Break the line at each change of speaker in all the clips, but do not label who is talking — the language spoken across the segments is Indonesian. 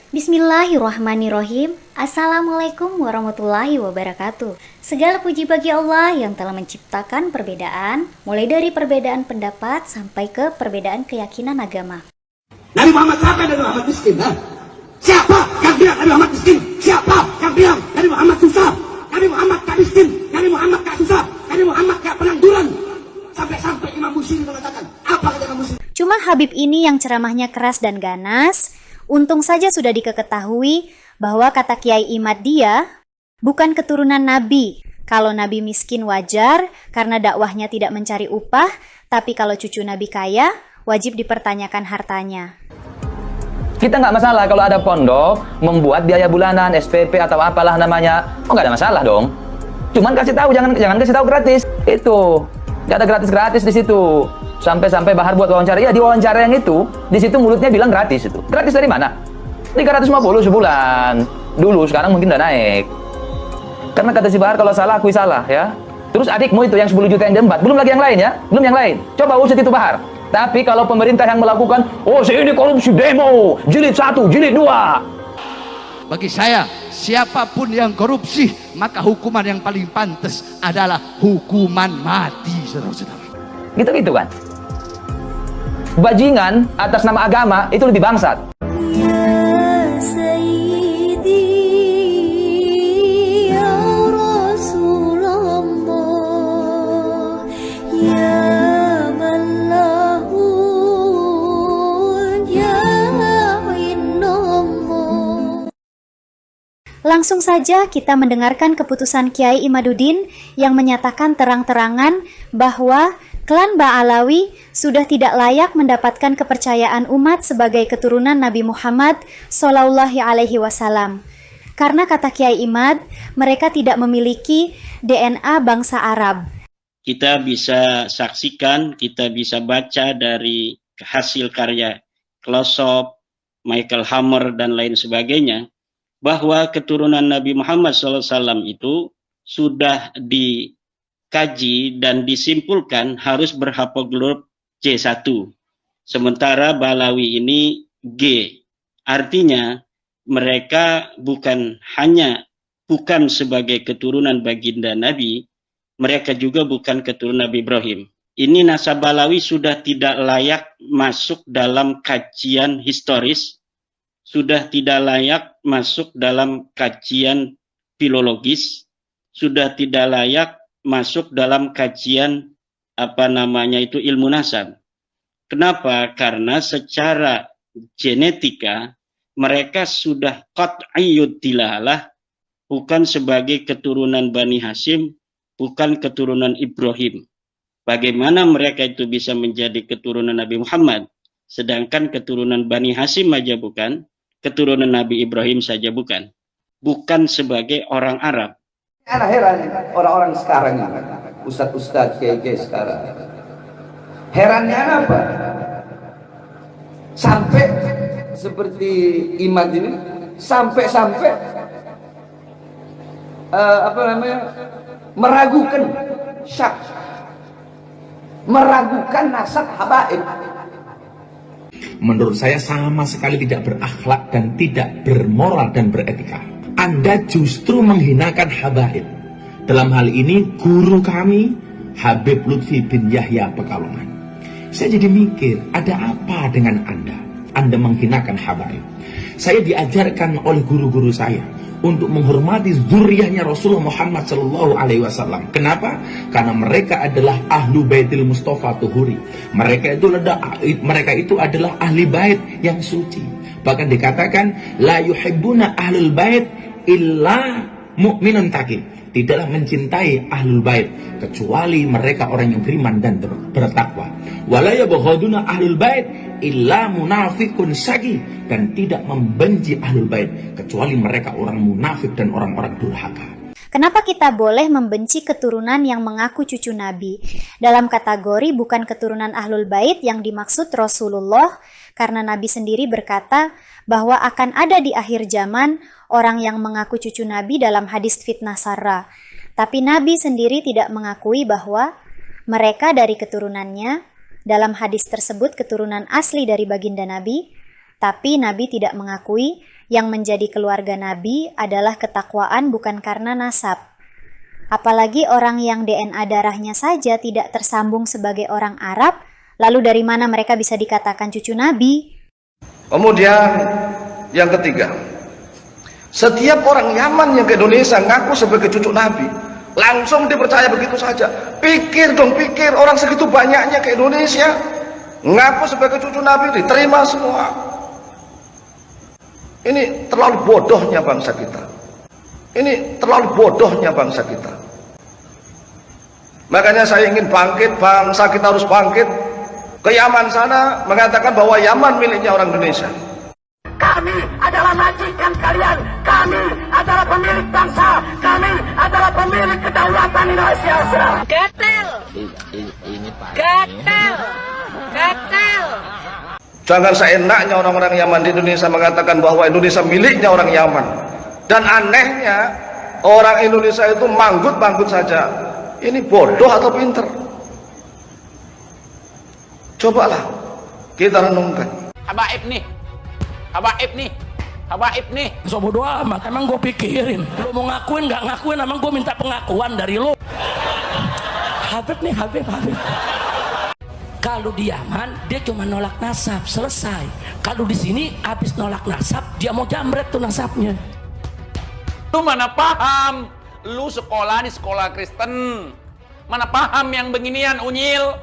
Bismillahirrahmanirrahim. Assalamualaikum warahmatullahi wabarakatuh. Segala puji bagi Allah yang telah menciptakan perbedaan, mulai dari perbedaan pendapat sampai ke perbedaan keyakinan agama.
Nabi Muhammad siapa yang Nabi Muhammad miskin? Siapa yang bilang Nabi Muhammad miskin? Siapa yang bilang Nabi Muhammad susah? Nabi Muhammad gak miskin, Nabi Muhammad gak susah, Nabi Muhammad gak pengangguran. Sampai-sampai Imam Busiri mengatakan, apa kata Imam Busiri?
Cuma Habib ini yang ceramahnya keras dan ganas. Untung saja sudah diketahui bahwa kata Kiai Imad dia bukan keturunan Nabi. Kalau Nabi miskin wajar karena dakwahnya tidak mencari upah, tapi kalau cucu Nabi kaya, wajib dipertanyakan hartanya.
Kita nggak masalah kalau ada pondok membuat biaya bulanan, SPP atau apalah namanya. Oh, nggak ada masalah dong. Cuman kasih tahu, jangan kasih tahu gratis. Itu nggak ada gratis di situ. Sampai Bahar buat wawancara, ya di wawancara yang itu, di situ mulutnya bilang gratis itu. Gratis dari mana? 350 sebulan. Dulu, sekarang mungkin udah naik. Karena kata si Bahar, kalau salah akui salah ya. Terus adikmu itu yang 10 juta yang diembat, belum lagi yang lain ya, belum yang lain. Coba usut itu Bahar. Tapi kalau pemerintah yang melakukan, oh ini korupsi demo, jilid 1, jilid 2.
Bagi saya, siapapun yang korupsi, maka hukuman yang paling pantas adalah hukuman mati, saudara-saudara.
Gitu kan. Bajingan atas nama agama itu lebih bangsat.
Ya Sayyidi ya Rasulullah ya man lahu ya innallah.
Langsung saja kita mendengarkan keputusan Kiai Imaduddin yang menyatakan terang-terangan bahwa klan Ba'alawi sudah tidak layak mendapatkan kepercayaan umat sebagai keturunan Nabi Muhammad Shallallahu Alaihi Wasallam. Karena kata Kiai Imad, mereka tidak memiliki DNA bangsa Arab.
Kita bisa saksikan, kita bisa baca dari hasil karya Closeup, Michael Hammer, dan lain sebagainya, bahwa keturunan Nabi Muhammad SAW itu sudah dikaji dan disimpulkan harus berhaplogrup C1. Sementara Balawi ini G. Artinya mereka bukan sebagai keturunan baginda Nabi, mereka juga bukan keturunan Nabi Ibrahim. Ini nasab Balawi sudah tidak layak masuk dalam kajian historis, sudah tidak layak masuk dalam kajian filologis, sudah tidak layak masuk dalam kajian ilmu nasab. Kenapa? Karena secara genetika mereka sudah qat'iyyud dilalah, bukan sebagai keturunan Bani Hashim, bukan keturunan Ibrahim. Bagaimana mereka itu bisa menjadi keturunan Nabi Muhammad, sedangkan keturunan Bani Hashim aja bukan, keturunan Nabi Ibrahim saja bukan. Bukan sebagai orang Arab.
Anak heran orang-orang sekarang ini, ustadz kiai sekarang. Herannya apa? Sampai seperti Imad ini, sampai meragukan syak, meragukan nasab habaib.
Menurut saya sama sekali tidak berakhlak dan tidak bermoral dan beretika. Anda justru menghinakan habaib. Dalam hal ini guru kami Habib Lutfi bin Yahya Pekalongan. Saya jadi mikir, ada apa dengan Anda? Anda menghinakan habaib. Saya diajarkan oleh guru-guru saya untuk menghormati zuriyahnya Rasulullah Muhammad SAW. Kenapa? Karena mereka adalah ahlu baitil Mustafa Tuhuri. Mereka itu adalah ahli bait yang suci. Bahkan dikatakan la yuhibbuna ahlul bait illa mu'minun taqi. Tidaklah mencintai ahlul bait kecuali mereka orang yang beriman dan bertakwa. Wala yabghaduna ahlul bait illa munafiqun sagi, dan tidak membenci ahlul bait kecuali mereka orang munafik dan orang-orang durhaka.
Kenapa kita boleh membenci keturunan yang mengaku cucu Nabi? Dalam kategori bukan keturunan Ahlul Bait yang dimaksud Rasulullah, karena Nabi sendiri berkata bahwa akan ada di akhir zaman orang yang mengaku cucu Nabi dalam hadis fitnah Sarah. Tapi Nabi sendiri tidak mengakui bahwa mereka dari keturunannya. Dalam hadis tersebut keturunan asli dari baginda Nabi, tapi Nabi tidak mengakui Yang menjadi keluarga Nabi adalah ketakwaan bukan karena nasab. Apalagi orang yang DNA darahnya saja tidak tersambung sebagai orang Arab, lalu dari mana mereka bisa dikatakan cucu Nabi?
Kemudian yang ketiga, setiap orang Yaman yang ke Indonesia ngaku sebagai cucu Nabi, langsung dipercaya begitu saja. Pikir dong, pikir, orang segitu banyaknya ke Indonesia ngaku sebagai cucu Nabi, diterima semua. Ini terlalu bodohnya bangsa kita. Ini terlalu bodohnya bangsa kita. Makanya saya ingin bangkit, bangsa kita harus bangkit ke Yaman sana, mengatakan bahwa Yaman miliknya orang Indonesia.
Kami adalah majikan kalian. Kami adalah pemilik bangsa. Kami adalah pemilik kedaulatan Indonesia.
Gatel. Gatel. Gatel.
Jangan seenaknya orang-orang Yaman di Indonesia mengatakan bahwa Indonesia miliknya orang Yaman. Dan anehnya orang Indonesia itu manggut-manggut saja. Ini bodoh atau pinter? Cobalah kita renungkan.
Habaib nih, habaib nih, habaib nih.
So bodo amat, emang gue pikirin. Lo mau ngakuin nggak ngakuin, emang gue minta pengakuan dari lo. Habib nih, Habib. Kalau di Yaman dia cuma nolak nasab, selesai. Kalau di sini habis nolak nasab, dia mau jambret tuh nasabnya.
Lu mana paham? Lu sekolah di sekolah Kristen. Mana paham yang beginian, unyil?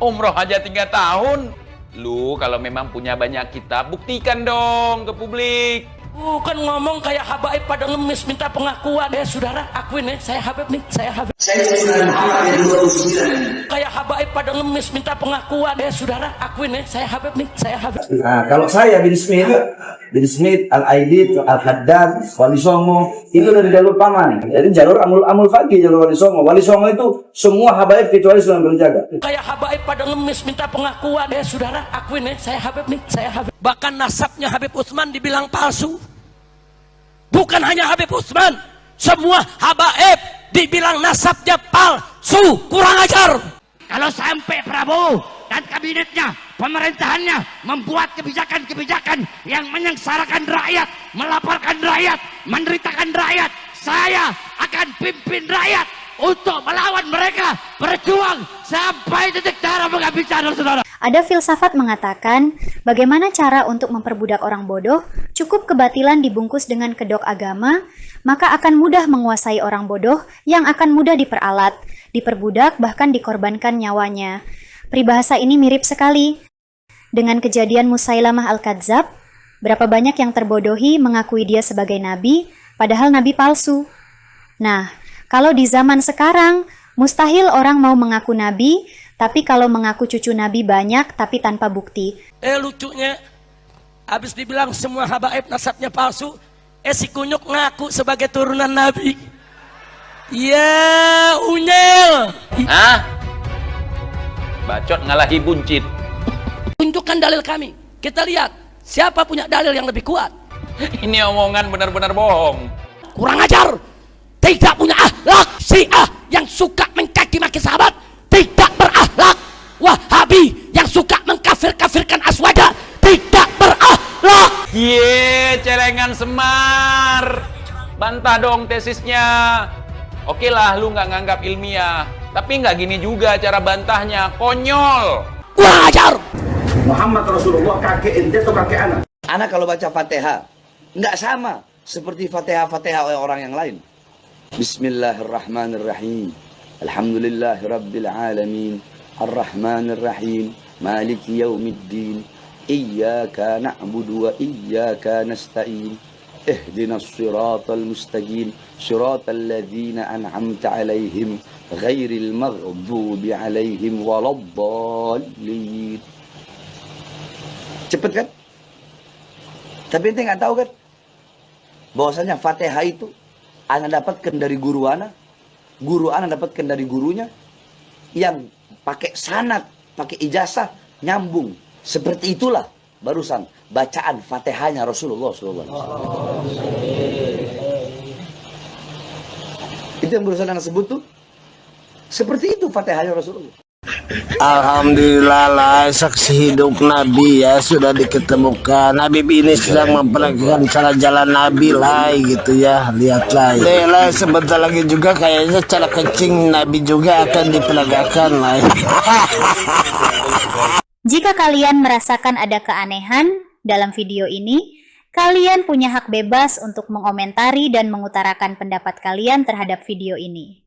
Umroh aja 3 tahun. Lu kalau memang punya banyak kitab, buktikan dong ke publik.
Bukan ngomong kayak habaib pada ngemis minta pengakuan. Saudara, akuin saya Habib nih, saya Habib. Kayak habaib pada ngemis minta pengakuan. Saudara, akuin saya Habib nih, saya Habib.
Nah, kalau saya bin Smith, Al-Aidid, Al-Haddad, Wali Songo, itu dari jalur paman. Jadi jalur Amul Faqih, jalur Wali Songo. Wali Songo itu semua habaib kecuali Sunan Kalijaga.
Kayak habaib pada ngemis minta pengakuan. Saudara, akuin saya Habib nih, saya Habib. Bahkan nasabnya Habib Utsman dibilang palsu. Bukan hanya Habib Utsman, semua habaib dibilang nasabnya palsu, kurang ajar.
Kalau sampai Prabowo dan kabinetnya, pemerintahannya membuat kebijakan-kebijakan yang menyengsarakan rakyat, melaporkan rakyat, menderitakan rakyat, saya akan pimpin rakyat untuk melawan mereka, berjuang sampai titik darah menghabiskan, saudara.
Ada filsafat mengatakan, bagaimana cara untuk memperbudak orang bodoh? Cukup kebatilan dibungkus dengan kedok agama, maka akan mudah menguasai orang bodoh yang akan mudah diperalat, diperbudak, bahkan dikorbankan nyawanya. Peribahasa ini mirip sekali dengan kejadian Musailamah Al-Kadzab. Berapa banyak yang terbodohi mengakui dia sebagai nabi, padahal nabi palsu. Nah, kalau di zaman sekarang, mustahil orang mau mengaku nabi, tapi kalau mengaku cucu nabi banyak, tapi tanpa bukti.
Lucunya, habis dibilang semua habaib nasabnya palsu, si Kunyuk ngaku sebagai turunan nabi. Ya, unyel.
Hah? Bacot ngalahi buncit.
Tunjukkan dalil kami. Kita lihat, siapa punya dalil yang lebih kuat.
Ini omongan benar-benar bohong.
Kurang ajar. Tidak punya akhlak. Syiah yang suka mencaci maki sahabat tidak berakhlak. Wahabi yang suka mengkafir-kafirkan Aswada tidak berakhlak.
Celengan Semar. Bantah dong tesisnya. Oke lah, lu nggak nganggap ilmiah, tapi nggak gini juga cara bantahnya, konyol.
Kurang ajar.
Muhammad Rasulullah kakek ente atau kakek anak?
Anak kalau baca Fatihah nggak sama seperti Fatihah orang yang lain. Bismillahirrahmanirrahim. Alhamdulillahirabbil alamin. Arrahmanirrahim. Maliki yaumiddin. Iyyaka na'budu wa iyyaka nasta'in. Ihdinas siratal mustaqim. Siratal ladzina an'amta 'alaihim ghairil maghdubi 'alaihim waladdallin. Cepet kan? Tapi ente nggak tahu kan? Bahwasanya Fatihah itu ana dapatkan dari guru ana dapatkan dari gurunya yang pakai sanad, pakai ijazah, nyambung. Seperti itulah barusan bacaan Fatihahnya Rasulullah SAW. Itu yang barusan anak sebut tuh. Seperti itu Fatihahnya Rasulullah.
Alhamdulillah lah, saksi hidup Nabi ya sudah diketemukan. Habib ini sedang memperagakan cara jalan Nabi lah gitu ya. Lihatlah ya. Lah sebentar lagi juga kayaknya cara kencing Nabi juga akan diperagakan lah.
Jika kalian merasakan ada keanehan dalam video ini, kalian punya hak bebas untuk mengomentari dan mengutarakan pendapat kalian terhadap video ini.